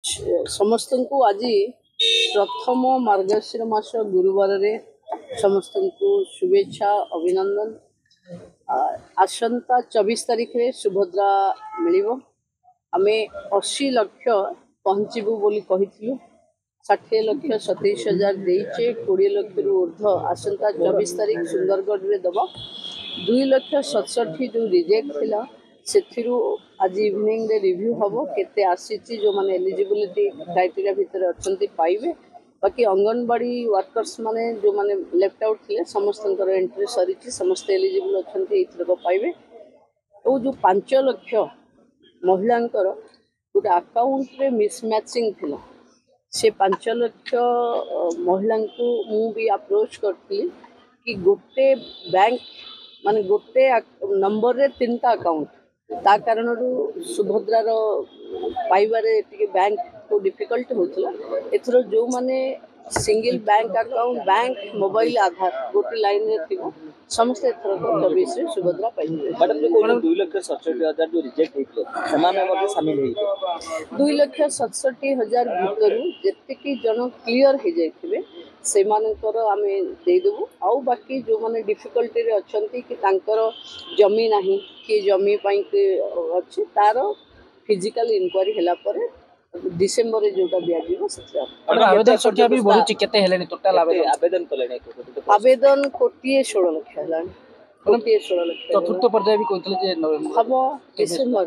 समस्त को आज प्रथम मार्गशीर मास गुरुवार रे समस्त को शुभेच्छा अभिनंदन। आसंता 24 तारीख रे सुभद्रा मिलिबो। आमे 80 लाख पहुँचबू बोली कहिथिलु। 60 लाख 27,000 देइचे। 20 लाख रु ऊर्ध्व आसंता 24 तारीख सुंदरगढ़ रे दबा। 2,67,000 जो रिजेक्ट थिला सेथिरु आज इवनिंग रे रिव्यू हबो केते आसीची जो माने एलिजिबिलिटी क्राइटेरिया भितर अछंती पाइबे। बाकी अंगनवाड़ी वर्कर्स माने जो माने लेफ्ट आउट थिले समस्तंकर एंट्री सरीची समस्त एलिजिबल अछंती एथरको पाइबे। तो जो 5 लाख महिलांकर गोटे अकाउंट रे मिसमैचिंग थिला से 5 लाख महिला को मु भी अप्रोच करथली कि गोटे बैंक माने गोटे नंबर रे 3टा अकाउंट ता कारण सुभद्रार पाइबारे टिके बैंक को डिफिकल्ट होतला। एथरो जो माने single bank account bank mobile Aadhaar गोटे लाइन रे थिबो समस्त एथरो 24 रे सुभद्रा पाइबे। मैडम जो 2,67,000 जो रिजेक्ट हेतले समान मध्ये शामिल हेइ 2,67,000 भितरु जेतिकी जन क्लियर हे जाइथिबे से मानकर आमे दे देबु। आउ बाकी जो माने डिफिकल्टी रे अछंती कि तांकर जमी नाही कि जमी पई के अछि तार फिजिकल इंक्वायरी हला परे डिसेंबर रे जोटा दिया जीवो सत्य आवेदन संख्या भी बहुत केते हेलेनी टोटल आवेदन कलेनी आवेदन कोटिए 16 लाख हला कोटिए 16 लाख चतुर्थ पर्याय भी कहतले जे हबो डिसेंबर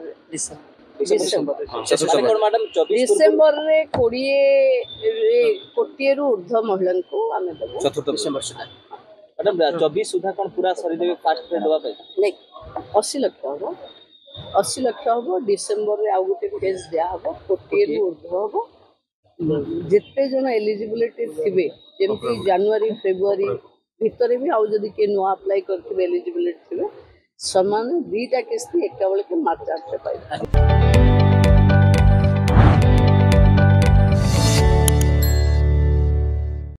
मैडम 24 डिसेंबर रे 20 कोटिए रु ऊर्ध्व महिला को आमे देबो चतुर्थ डिसेंबर मैडम 24 सुधा कोन पूरा सरी देबे फास्ट रे दवा पे नहीं 80 लाख हबो 80 लाख हबो डिसेंबर रे आ गुटे केस दिया हबो कोटिए रु ऊर्ध्व हबो। जेते जन एलिजिबिलिटी थिबे जेमति जनवरी फेब्रुआरी भितरे भी आउ जदी के नो अप्लाई करथिबे एलिजिबिलिटी थिबे समान 2टा किस्ती एका बेले के मार्च 8 रे पाइबे।